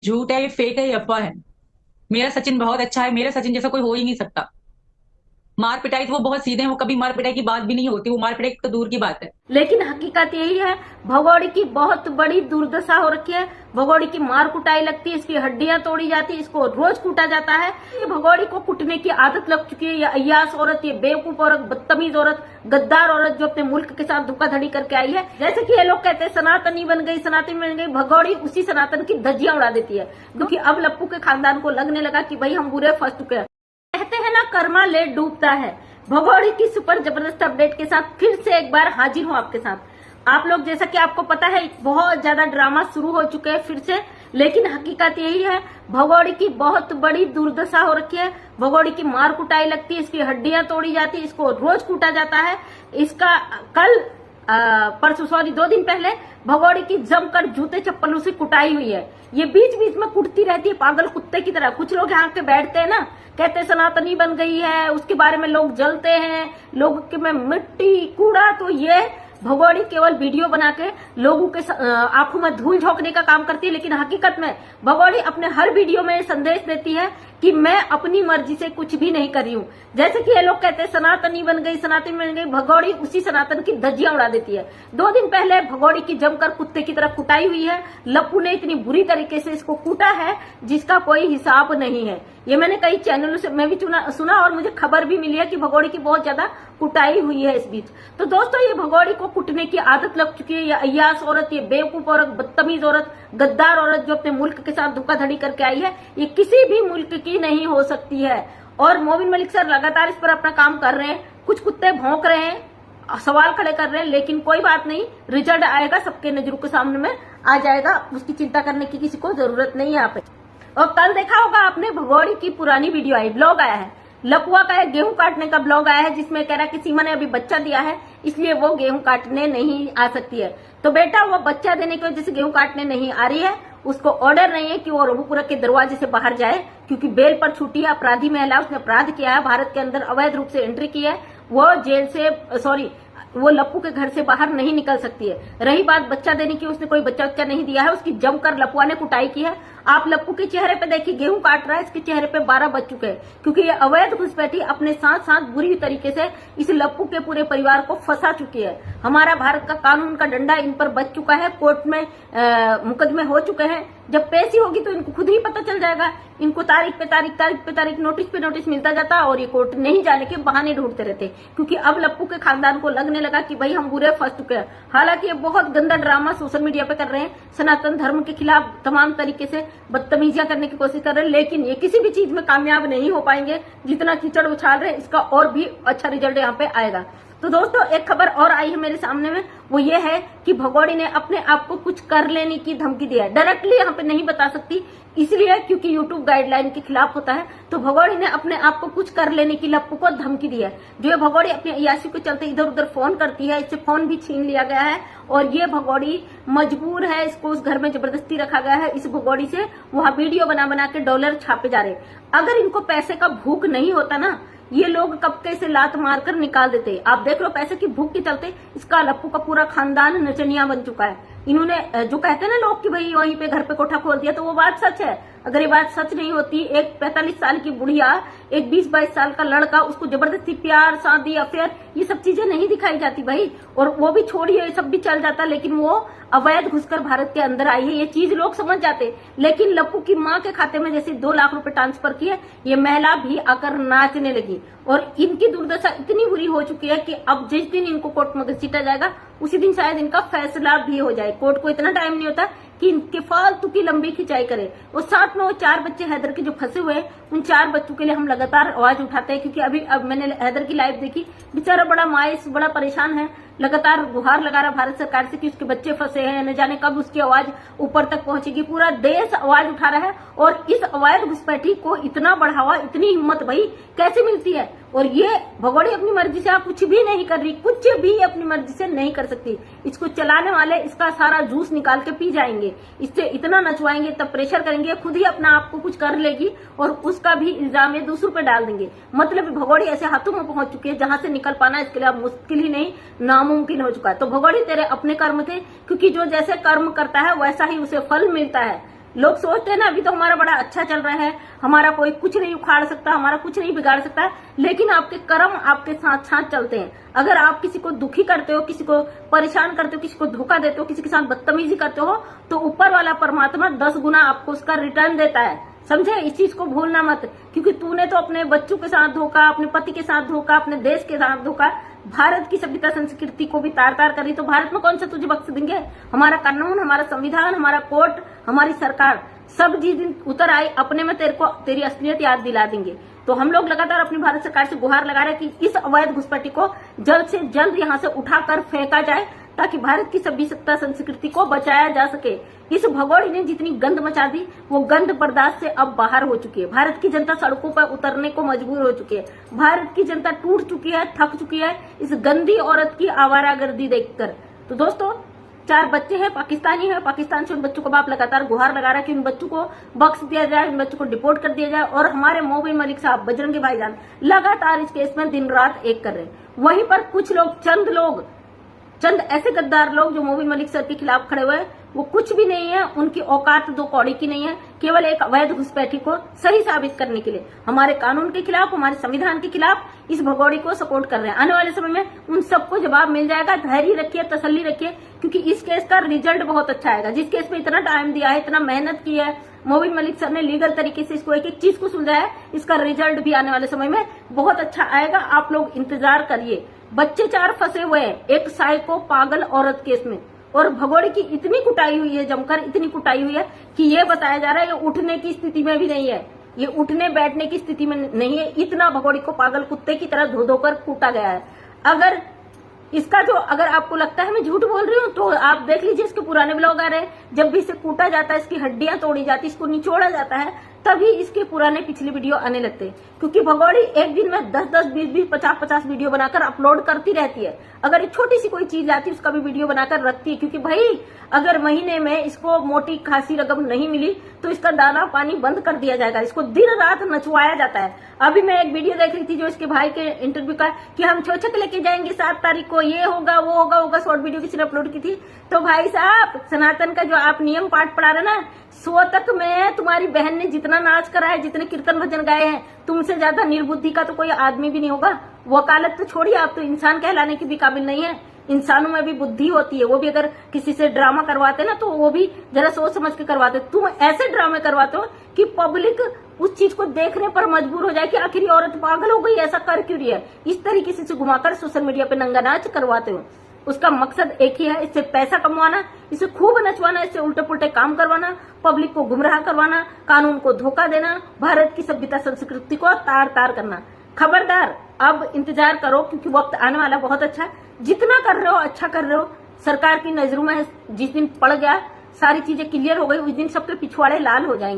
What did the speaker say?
झूठ है, ये फेक है, ये अफवाह है। मेरा सचिन बहुत अच्छा है, मेरा सचिन जैसा कोई हो ही नहीं सकता। मार पिटाई तो वो बहुत सीधे हैं, वो कभी मार पिटाई की बात भी नहीं होती, वो मार पिटाई तो दूर की बात है। लेकिन हकीकत यही है, भगोड़ी की बहुत बड़ी दुर्दशा हो रखी है। भगोड़ी की मार कुटाई लगती है, इसकी हड्डियां तोड़ी जाती है, इसको रोज कूटा जाता है। ये भगोड़ी को कुटने की आदत लग चुकी है। ये अय्यास औरत, ये बेवकूफ औरत, बदतमीज औरत, गद्दार औरत जो अपने मुल्क के साथ धोखाधड़ी करके आई है। जैसे कि ये लोग कहते हैं सनातनी बन गई, सनातनी बन गई, भगोड़ी उसी सनातन की धज्जियां उड़ा देती है। क्योंकि अब लप्पू के खानदान को लगने लगा कि भाई हम बुरे फंस चुके हैं। कहते हैं ना, कर्मा लेट डूबता है। भगोड़ी की सुपर जबरदस्त अपडेट के साथ फिर से एक बार हाजिर हूं आपके साथ। आप लोग, जैसा कि आपको पता है, बहुत ज्यादा ड्रामा शुरू हो चुके हैं फिर से। लेकिन हकीकत यही है, भगोड़ी की बहुत बड़ी दुर्दशा हो रखी है। भगोड़ी की मार कुटाई लगती है, इसकी हड्डियां तोड़ी जाती है, इसको रोज कूटा जाता है। इसका कल परसों, सॉरी 2 दिन पहले भगोड़ी की जमकर जूते चप्पलों से कुटाई हुई है। ये बीच बीच में कुटती रहती है पागल कुत्ते की तरह। कुछ लोग यहाँ के बैठते हैं ना, कहते हैं सनातनी बन गई है, उसके बारे में लोग जलते हैं, लोगों के में मिट्टी कूड़ा। तो ये भगोड़ी केवल वीडियो बना के लोगों के आंखों में धूल झोंकने का काम करती है। लेकिन हकीकत में भगोड़ी अपने हर वीडियो में संदेश देती है कि मैं अपनी मर्जी से कुछ भी नहीं कर रही हूँ। जैसे कि ये लोग कहते हैं सनातनी बन गई, सनातनी बन गई, भगोड़ी उसी सनातन की धज्जियां उड़ा देती है। 2 दिन पहले भगोड़ी की जमकर कुत्ते की तरह कुटाई हुई है। लप्पू ने इतनी बुरी तरीके से इसको कूटा है जिसका कोई हिसाब नहीं है। ये मैंने कई चैनलों से मैं भी सुना और मुझे खबर भी मिली है कि भगोड़ी की बहुत ज्यादा कुटाई हुई है इस बीच। तो दोस्तों, ये भगोड़ी को कुटने की आदत लग चुकी है। ये अय्यास औरत, ये बेवकूफ औरत, बदतमीज औरत, गद्दार औरत जो अपने मुल्क के साथ धोखाधड़ी करके आई है, ये किसी भी मुल्क की नहीं हो सकती है। और मोबिन मलिक सर लगातार इस पर अपना काम कर रहे हैं। कुछ कुत्ते भौंक रहे हैं, सवाल खड़े कर रहे हैं, लेकिन कोई बात नहीं, रिजल्ट आएगा, सबके नजरों के सामने में आ जाएगा। उसकी चिंता करने की किसी को जरूरत नहीं है यहाँ पे। और कल देखा होगा आपने, भगोड़ी की पुरानी वीडियो आई, ब्लॉग आया है। लपुआ का एक गेहूं काटने का ब्लॉग आया है जिसमें कह रहा है कि सीमा ने अभी बच्चा दिया है, इसलिए वो गेहूं काटने नहीं आ सकती है। तो बेटा, वो बच्चा देने की वजह से गेहूं काटने नहीं आ रही है। उसको ऑर्डर नहीं है कि वो रघुपुरा के दरवाजे से बाहर जाए, क्योंकि बेल पर छूटी है। अपराधी महिला, उसने अपराध किया है, भारत के अंदर अवैध रूप से एंट्री की है। वो जेल से, सॉरी, वो लप्पू के घर से बाहर नहीं निकल सकती है। रही बात बच्चा देने की, उसने कोई बच्चा नहीं दिया है, उसकी जमकर लपुआ ने कुटाई की है। आप लप्पू के चेहरे पे देखिए, गेहूं काट रहा है, इसके चेहरे पे 12 बज चुके हैं, क्योंकि ये अवैध घुसपैठी अपने साथ साथ बुरी तरीके से इस लप्पू के पूरे परिवार को फंसा चुकी है। हमारा भारत का कानून का डंडा इन पर बच चुका है, कोर्ट में मुकदमे हो चुके हैं। जब पेशी होगी तो इनको खुद ही पता चल जाएगा। इनको तारीख पे तारीख, तारीख पे तारीख, नोटिस पे नोटिस मिलता जाता और ये कोर्ट नहीं जाने के बहाने ढूंढते रहते, क्योंकि अब लप्पू के खानदान को लगने लगा कि भाई हम बुरे फंस चुके हैं। हालांकि ये बहुत गंदा ड्रामा सोशल मीडिया पे कर रहे हैं, सनातन धर्म के खिलाफ तमाम तरीके से बदतमीजियां करने की कोशिश कर रहे हैं, लेकिन ये किसी भी चीज में कामयाब नहीं हो पाएंगे। जितना कीचड़ उछाल रहे हैं, इसका और भी अच्छा रिजल्ट यहाँ पे आएगा। तो दोस्तों, एक खबर और आई है मेरे सामने में, वो ये है कि भगोड़ी ने अपने आप को कुछ कर लेने की धमकी दी है। डायरेक्टली यहाँ पे नहीं बता सकती, इसलिए क्योंकि यूट्यूब गाइडलाइन के खिलाफ होता है। तो भगोड़ी ने अपने आप को कुछ कर लेने की लप्पू को धमकी दी है। जो ये भगोड़ी अपनी अय्याशी के चलते इधर उधर फोन करती है, इससे फोन भी छीन लिया गया है और ये भगोड़ी मजबूर है, इसको उस घर में जबरदस्ती रखा गया है। इस भगोड़ी से वहां वीडियो बना बना के डॉलर छापे जा रहे। अगर इनको पैसे का भूख नहीं होता ना, ये लोग कब के से लात मारकर निकाल देते। आप देख लो, पैसे की भूख के चलते इसका लप्पू का पूरा खानदान नचनिया बन चुका है। इन्होंने जो कहते हैं ना लोग कि भाई वहीं पे घर पे कोठा खोल दिया, तो वो बात सच है। अगर ये बात सच नहीं होती, एक 45 साल की बुढ़िया, एक 20-22 साल का लड़का, उसको जबरदस्ती प्यार, शादी, अफेयर, ये सब चीजें नहीं दिखाई जाती भाई। और वो भी छोड़िए, ये सब भी चल जाता, लेकिन वो अवैध घुसकर भारत के अंदर आई है, ये चीज लोग समझ जाते। लेकिन लप्पू की माँ के खाते में जैसे 2 लाख रुपए ट्रांसफर किए, ये महिला भी आकर नाचने लगी। और इनकी दुर्दशा इतनी बुरी हो चुकी है कि अब जिस दिन इनको कोर्ट में घसीटा जाएगा, उसी दिन शायद इनका फैसला भी हो जाए। कोर्ट को इतना टाइम नहीं होता कि इनके फालतू की लंबी खिंचाई करे। और साथ में वो 4 बच्चे हैदर के जो फंसे हुए हैं, उन 4 बच्चों के लिए हम लगातार आवाज उठाते हैं, क्योंकि अब मैंने हैदर की लाइव देखी, बेचारा बड़ा मायूस, बड़ा परेशान है, लगातार गुहार लगा रहा भारत सरकार से कि उसके बच्चे फंसे हैं, न जाने कब उसकी आवाज ऊपर तक पहुंचेगी। पूरा देश आवाज उठा रहा है और इस अवैध घुसपैठी को इतना बढ़ावा, इतनी हिम्मत भाई कैसे मिलती है। और ये भगोड़ी अपनी मर्जी से आप कुछ भी नहीं कर रही, कुछ भी अपनी मर्जी से नहीं कर सकती। इसको चलाने वाले इसका सारा जूस निकाल के पी जाएंगे, इससे इतना नचवाएंगे, तब प्रेशर करेंगे, खुद ही अपना आप को कुछ कर लेगी और उसका भी इल्जाम ये दूसरों पे डाल देंगे। मतलब भगोड़ी ऐसे हाथों में पहुंच चुकी है जहां से निकल पाना इसके लिए अब मुश्किल ही नहीं, नामुमकिन हो चुका है। तो भगोड़ी, तेरे अपने कर्म थे, क्योंकि जो जैसे कर्म करता है वैसा ही उसे फल मिलता है। लोग सोचते हैं ना अभी तो हमारा बड़ा अच्छा चल रहा है, हमारा कोई कुछ नहीं उखाड़ सकता, हमारा कुछ नहीं बिगाड़ सकता, लेकिन आपके कर्म आपके साथ साथ चलते हैं। अगर आप किसी को दुखी करते हो, किसी को परेशान करते हो, किसी को धोखा देते हो, किसी के साथ बदतमीजी करते हो, तो ऊपर वाला परमात्मा 10 गुना आपको उसका रिटर्न देता है। समझे? इस चीज को भूलना मत, क्योंकि तूने तो अपने बच्चों के साथ धोखा, अपने पति के साथ धोखा, अपने देश के साथ धोखा, भारत की सभ्यता संस्कृति को भी तार तार करी, तो भारत में कौन सा तुझे बख्श देंगे? हमारा कानून, हमारा संविधान, हमारा कोर्ट, हमारी सरकार, सब जिस दिन उतर आई अपने में तेरे को तेरी असलियत याद दिला देंगे। तो हम लोग लगातार अपनी भारत सरकार से गुहार लगा रहे हैं कि इस अवैध घुसपैठी को जल्द से जल्द यहाँ से उठाकर फेंका जाए, ताकि भारत की सभ्यता संस्कृति को बचाया जा सके। इस भगोड़ी ने जितनी गंद मचा दी, वो गंद बर्दाश्त से अब बाहर हो चुकी है। भारत की जनता सड़कों पर उतरने को मजबूर हो चुकी है। भारत की जनता टूट चुकी है, थक चुकी है इस गंदी औरत की आवारागर्दी देखकर। तो दोस्तों, 4 बच्चे हैं, पाकिस्तानी है, पाकिस्तान से उन बच्चों का बाप लगातार गुहार लगा रहा है कि उन बच्चों को बख्श दिया जाए, उन बच्चों को डिपोर्ट कर दिया जाए। और हमारे मोबिन मलिक साहब, बजरंगी भाईजान लगातार इस केस में दिन रात एक कर रहे हैं। वहीं पर कुछ लोग, चंद ऐसे गद्दार लोग जो मोबिन मलिक सर के खिलाफ खड़े हुए हैं, वो कुछ भी नहीं है, उनकी औकात 2 कौड़ी की नहीं है, केवल एक अवैध घुसपैठी को सही साबित करने के लिए हमारे कानून के खिलाफ, हमारे संविधान के खिलाफ इस भगोड़ी को सपोर्ट कर रहे हैं। आने वाले समय में उन सबको जवाब मिल जाएगा। धैर्य रखिए, तसल्ली रखिए, क्योंकि इस केस का रिजल्ट बहुत अच्छा आएगा। जिस केस में इतना टाइम दिया है, इतना मेहनत की है, मोबिन मलिक सर ने लीगल तरीके से इसको एक एक चीज को सुलझाया है, इसका रिजल्ट भी आने वाले समय में बहुत अच्छा आएगा। आप लोग इंतजार करिए। बच्चे 4 फंसे हुए हैं एक साइको पागल औरत केस में, और भगोड़ी की इतनी कुटाई हुई है, जमकर इतनी कुटाई हुई है कि ये बताया जा रहा है ये उठने की स्थिति में भी नहीं है, ये उठने बैठने की स्थिति में नहीं है। इतना भगोड़ी को पागल कुत्ते की तरह धो धोकर कूटा गया है। अगर आपको लगता है मैं झूठ बोल रही हूँ, तो आप देख लीजिए, इसके पुराने ब्लॉग आ रहे हैं। जब भी इसे कूटा जाता है, इसकी हड्डियां तोड़ी जाती, इसको निचोड़ा जाता है, तभी इसके पुराने पिछले वीडियो आने लगते हैं। क्योंकि भगोड़ी एक दिन में 10-10, 20-20, 50-50 वीडियो बनाकर अपलोड करती रहती है। अगर एक छोटी सी कोई चीज आती है, उसका भी वीडियो बनाकर रखती है, क्योंकि भाई अगर महीने में इसको मोटी खासी रकम नहीं मिली तो इसका दाना पानी बंद कर दिया जाएगा। इसको दिन रात नचवाया जाता है। अभी मैं एक वीडियो देख रही थी जो इसके भाई के इंटरव्यू का, कि हम छोचक लेके जाएंगे 7 तारीख को, ये होगा वो होगा, शॉर्ट वीडियो किसी ने अपलोड की थी। तो भाई साहब, सनातन का जो आप नियम पाठ पढ़ा रहे ना, 100 तक में तुम्हारी बहन ने जितना नाच करा है, जितने कीर्तन भजन गाए हैं, तुमसे ज्यादा निर्बुद्धि का तो कोई आदमी भी नहीं होगा। वकालत तो छोड़िए, आप तो इंसान कहलाने की भी काबिल नहीं है। इंसानों में भी बुद्धि होती है, वो भी अगर किसी से ड्रामा करवाते ना, तो वो भी जरा सोच समझ के करवाते। तुम ऐसे ड्रामे करवाते हो कि पब्लिक उस चीज को देखने पर मजबूर हो जाए कि आखिर ये औरत पागल हो गई, ऐसा कर क्यों रही है। इस तरीके से घुमाकर सोशल मीडिया पे नंगा नाच करवाते हो। उसका मकसद एक ही है, इससे पैसा कमवाना, इसे खूब नचवाना, इससे उल्टे पुल्टे काम करवाना, पब्लिक को गुमराह करवाना, कानून को धोखा देना, भारत की सभ्यता संस्कृति को तार तार करना। खबरदार, अब इंतजार करो, क्योंकि वक्त आने वाला बहुत अच्छा। जितना कर रहे हो अच्छा कर रहे हो। सरकार की नजरों में जिस दिन पड़ गया, सारी चीजें क्लियर हो गई, उस दिन सबके पिछवाड़े लाल हो जाएंगे।